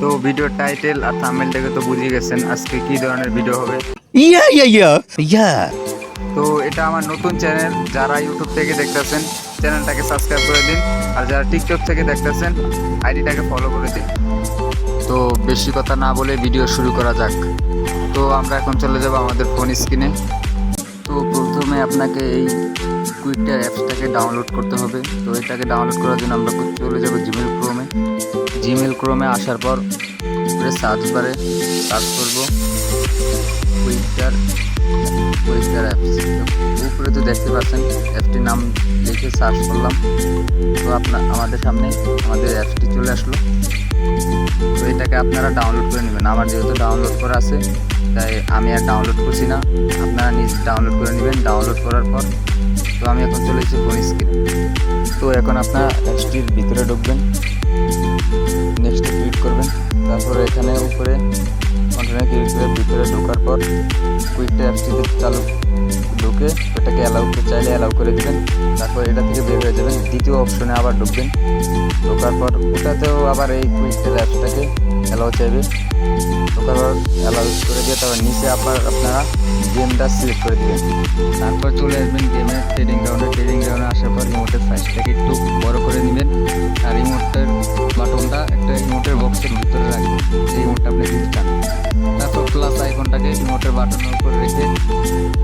তো ভিডিওর টাইটেল আর থাম্বনেল থেকে তো বুঝে গেছেন আজকে কি ধরনের ভিডিও হবে। Yeah. তো এটা আমার নতুন চ্যানেল, যারা ইউটিউব থেকে দেখতেছেন চ্যানেলটাকে সাবস্ক্রাইব করে দিন, আর যারা টিকটক থেকে দেখতেছেন আইডিটাকে ফলো করে দিন। তো বেশি কথা না বলে ভিডিও শুরু করা যাক। তো আমরা এখন চলে যাব আমাদের ফোন স্ক্রিনে। তো প্রথমে আপনাকে এই কুইকটার অ্যাপসটাকে ডাউনলোড করতে হবে। তো এটাকে ডাউনলোড করার জন্য আমরা চলে যাব জিমেল ক্রোমে আসার পর উপরে সার্চ বারে সার্চ করব কুইকটার অ্যাপস। উপরে তো দেখতে পাচ্ছেন অ্যাপটির নাম লিখে সার্চ করলাম। তো আমাদের সামনে আমাদের অ্যাপসটি চলে আসলো। তো এটাকে আপনারা ডাউনলোড করে নেবেন। আমার যেহেতু ডাউনলোড করা আছে তাই আমি আর ডাউনলোড করছি না, আপনারা নিজে ডাউনলোড করে নেবেন। ডাউনলোড করার পর তো আমি এখন চলে এসেছি ফোন স্ক্রিনে। তো এখন আপনারা অ্যাপসটির ভিতরে ঢুকবেন, নেক্সটে ক্লিক করবেন। তারপরে এখানে উপরে কন্টিনিউ ক্লিক করে ভিতরে ঢোকার পর কুইকটা অ্যাপসটিতে চালু ঢুকে ওটাকে চাইলে অ্যালাউ করে দেবেন। তারপর এটা থেকে বের হয়ে যাবেন, দ্বিতীয় অপশনে আবার ঢুকবেন। ঢোকার পর ওটাতেও আবার এই কুইকটার অ্যাপসটাকে অ্যালাউ চাইবে। ঢোকার পর অ্যালাউ করে দিয়ে তারপর নিচে আপনারা গেমটা সিলেক্ট করে দেবেন। তারপর চলে আসবেন গেমের ট্রেডিং গ্রাউন্ডে আসার পর রিমোটের সাইজটাকে একটু বড় করে নেবেন, আর রিমোটের বাটনটা একটা রিমোটের বক্সের ভিতরে রাখবেন, এই রিমোটটা আপনি দিতে চান। তারপর প্লাস আইকনটাকে রিমোটের বাটনের উপর রেখে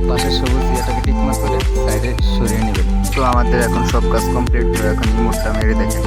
পাশের সবুজ ইয়েটাকে টিকমার্ক করে সাইডে সরিয়ে নেবেন। তো আমাদের এখন সব কাজ কমপ্লিট। এখন রিমোটটা মেরে দেখেন।